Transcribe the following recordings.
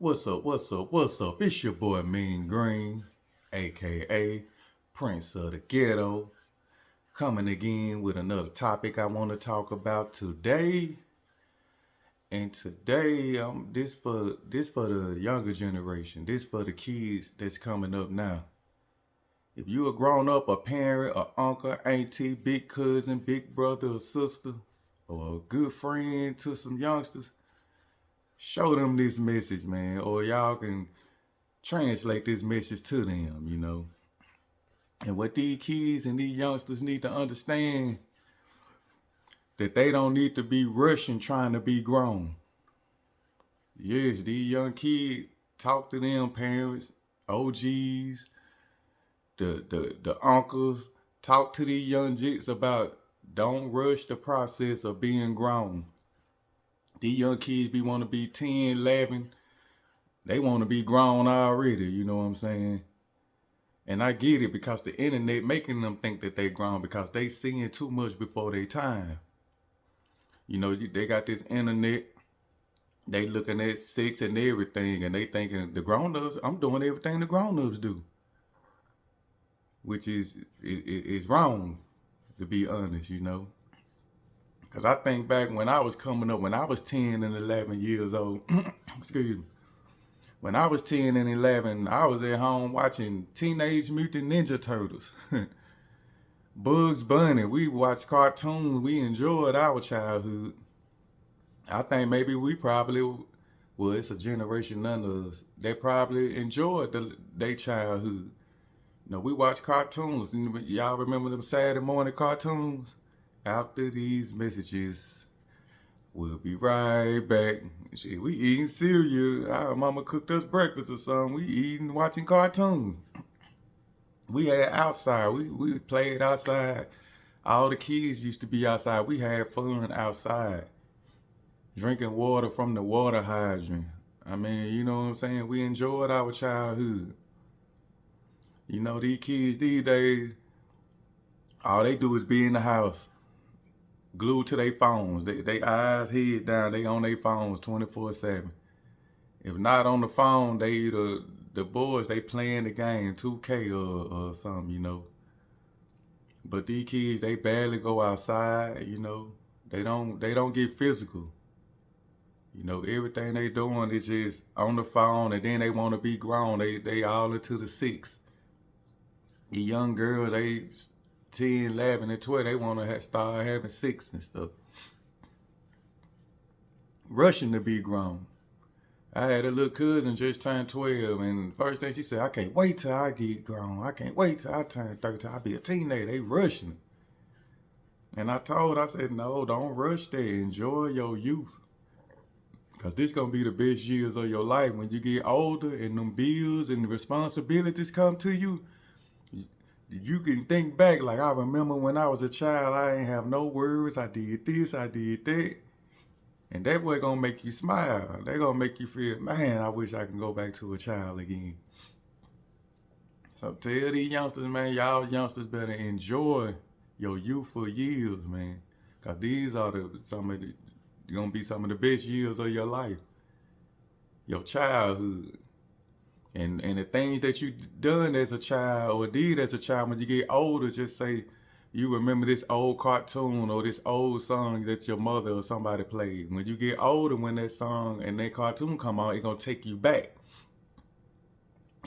What's up, what's up, what's up? It's your boy Mean Green, aka Prince of the Ghetto, coming again with another topic I want to talk about today. And today, this for the younger generation. This for the kids that's coming up now. If you a grown up, a parent, a uncle, auntie, big cousin, big brother or sister, or a good friend to some youngsters, show them this message, man, or y'all can translate this message to them. And what these kids and these youngsters need to understand, that they don't need to be rushing trying to be grown. Yes, these young kids, talk to them parents, OGs, the uncles, talk to these young jits about don't rush the process of being grown. These young kids want to be 10, 11. They want to be grown already, you know what I'm saying? And I get it, because the internet making them think that they grown because they seeing too much before their time. They got this internet, they looking at sex and everything, and they thinking the grown-ups, I'm doing everything the grown-ups do. Which is wrong, to be honest, Because I think back when I was coming up, when I was 10 and 11 years old, excuse me, when I was 10 and 11, I was at home watching Teenage Mutant Ninja Turtles. Bugs Bunny. We watched cartoons. We enjoyed our childhood. I think maybe we probably, well, it's a generation none of us, they probably enjoyed their childhood. We watched cartoons. Y'all remember them Saturday morning cartoons? After these messages, we'll be right back. Shit, we eating cereal. Our mama cooked us breakfast or something. We eating, watching cartoons. We had outside. We played outside. All the kids used to be outside. We had fun outside. Drinking water from the water hydrant. I mean, you know what I'm saying? We enjoyed our childhood. These kids these days, all they do is be in the house, glued to their phones. They eyes head down, they on their phones 24/7. If not on the phone, they either, the boys, they playing the game 2K or something. But these kids, they barely go outside, They don't get physical. Everything they doing is just on the phone, and then they want to be grown. They all into the six. The young girls, they 10, 11, and 12, they want to start having sex and stuff. Rushing to be grown. I had a little cousin just turned 12, and first thing she said, I can't wait till I get grown. I can't wait till I turn 13. I'll be a teenager. They rushing. And I said, no, don't rush that. Enjoy your youth. Because this going to be the best years of your life. When you get older and them bills and the responsibilities come to you, you can think back, like I remember when I was a child, I ain't have no worries. I did this, I did that. And that way gonna make you smile. They gonna make you feel, man, I wish I can go back to a child again. So tell these youngsters, man, y'all youngsters better enjoy your youthful years, man. Cause these are gonna be some of the best years of your life. Your childhood. And the things that you done as a child or did as a child, when you get older, just say you remember this old cartoon or this old song that your mother or somebody played. When you get older, when that song and that cartoon come on, it's going to take you back.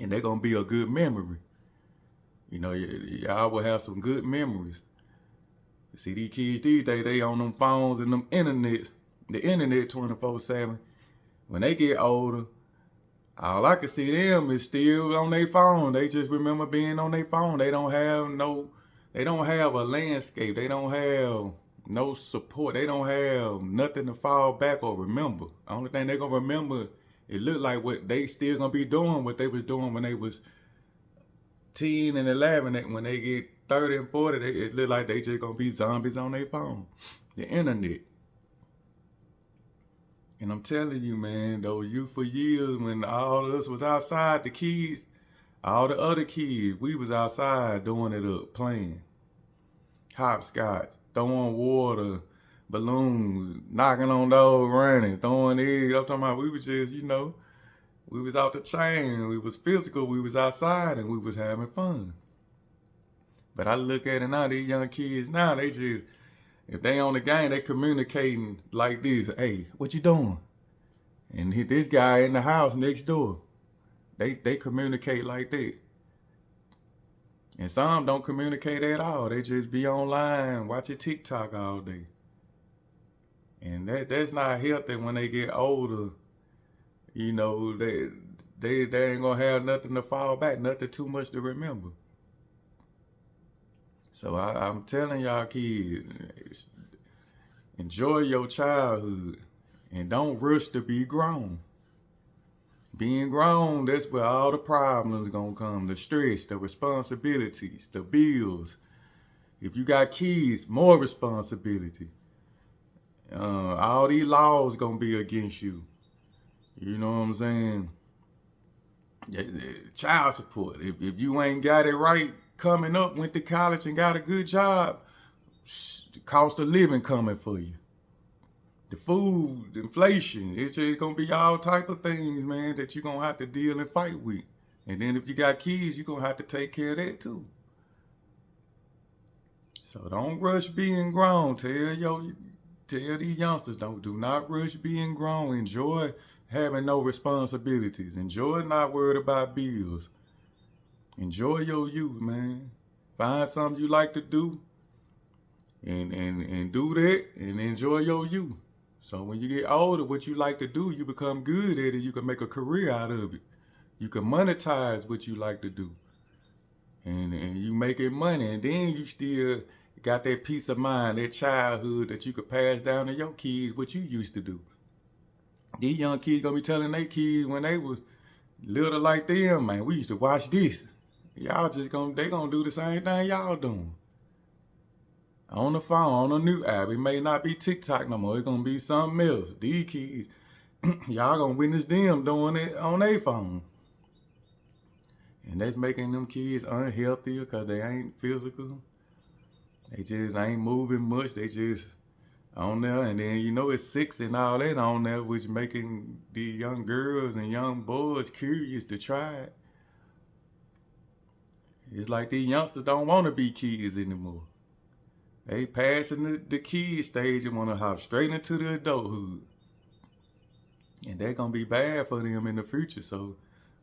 And they're going to be a good memory. Y'all will have some good memories. See, these kids these days, they on them phones and them the internet 24/7. When they get older, all I can see them is still on their phone. They just remember being on their phone. They don't have a landscape. They don't have no support. They don't have nothing to fall back or remember. The only thing they're going to remember, it look like what they still going to be doing, what they was doing when they was 10 and 11. When they get 30 and 40, it look like they just going to be zombies on their phone. The internet. And I'm telling you, man, those youthful years when all of us was outside, the kids, all the other kids, we was outside doing it up, playing. Hopscotch, throwing water, balloons, knocking on doors, running, throwing eggs. I'm talking about we was just, We was out the chain, we was physical, we was outside, and we was having fun. But I look at it now, these young kids now, they just, if they on the game, they communicating like this. Hey, what you doing? And this guy in the house next door. They communicate like that. And some don't communicate at all. They just be online, watching TikTok all day. And that's not healthy when they get older. You know, they ain't gonna have nothing to fall back, nothing too much to remember. So I'm telling y'all kids, enjoy your childhood and don't rush to be grown. Being grown, that's where all the problems gonna come. The stress, the responsibilities, the bills. If you got kids, more responsibility. All these laws gonna be against you. You know what I'm saying? Child support. If you ain't got it right coming up, went to college and got a good job, the cost of living coming for you. The food, the inflation, it's just gonna be all type of things, man, that you're gonna have to deal and fight with. And then if you got kids, you're gonna have to take care of that too. So don't rush being grown. Tell these youngsters, do not rush being grown. Enjoy having no responsibilities. Enjoy not worried about bills. Enjoy your youth, man. Find something you like to do and do that and enjoy your youth. So when you get older, what you like to do, you become good at it. You can make a career out of it. You can monetize what you like to do. And you making money. And then you still got that peace of mind, that childhood that you could pass down to your kids, what you used to do. These young kids gonna be telling their kids when they was little like them, man, we used to watch this. Y'all they gonna do the same thing y'all doing. On the phone, on a new app. It may not be TikTok no more. It's gonna be something else. These kids, y'all gonna witness them doing it on their phone. And that's making them kids unhealthy because they ain't physical. They just ain't moving much. They just on there. And then, it's sex and all that on there, which making the young girls and young boys curious to try it. It's like these youngsters don't want to be kids anymore. They passing the kid stage and want to hop straight into the adulthood. And that's going to be bad for them in the future. So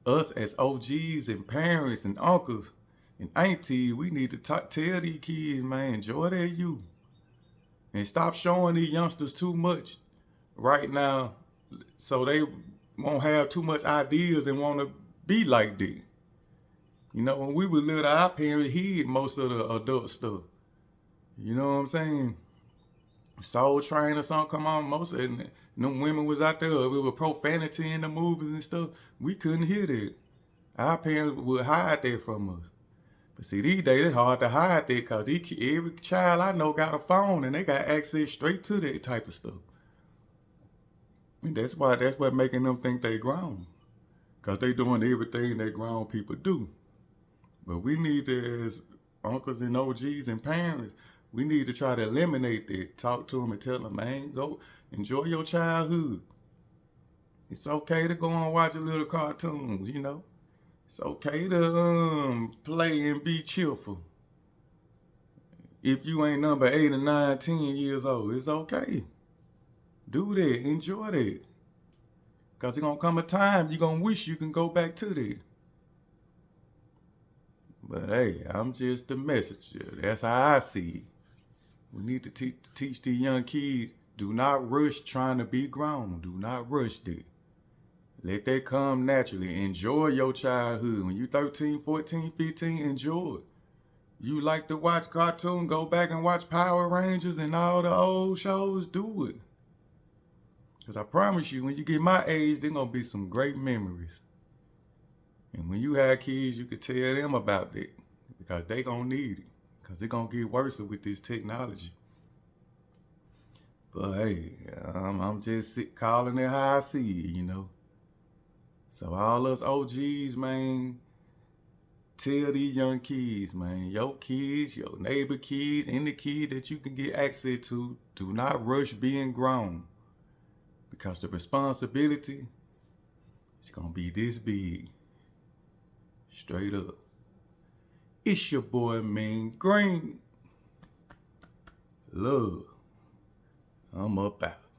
us as OGs and parents and uncles and aunties, we need to tell these kids, man, enjoy their youth. And stop showing these youngsters too much right now so they won't have too much ideas and want to be like that. When we were little, our parents hid most of the adult stuff. You know what I'm saying? Soul Train or something come on. Most of them women was out there. It was profanity in the movies and stuff. We couldn't hear that. Our parents would hide that from us. But see, these days it's hard to hide that because every child I know got a phone and they got access straight to that type of stuff. And that's what making them think they grown. Because they doing everything that grown people do. But we need to, as uncles and OGs and parents, we need to try to eliminate that. Talk to them and tell them, man, go enjoy your childhood. It's okay to go and watch a little cartoons, It's okay to play and be cheerful. If you ain't number 8 or 9, 10 years old, it's okay. Do that. Enjoy that. Because there's going to come a time you're going to wish you can go back to that. But hey, I'm just the messenger. That's how I see it. We need to teach these young kids, do not rush trying to be grown. Do not rush that. Let that come naturally. Enjoy your childhood. When you 13, 14, 15, enjoy it. You like to watch cartoon, go back and watch Power Rangers and all the old shows, do it. Because I promise you, when you get my age, there's going to be some great memories. And when you have kids, you could tell them about that because they going to need it. Because it's going to get worse with this technology. But hey, I'm just calling it how I see it, So all us OGs, man, tell these young kids, man, your kids, your neighbor kids, any kid that you can get access to, do not rush being grown. Because the responsibility It's gonna be this big. Straight up. It's your boy, Mean Green. Love. I'm up out.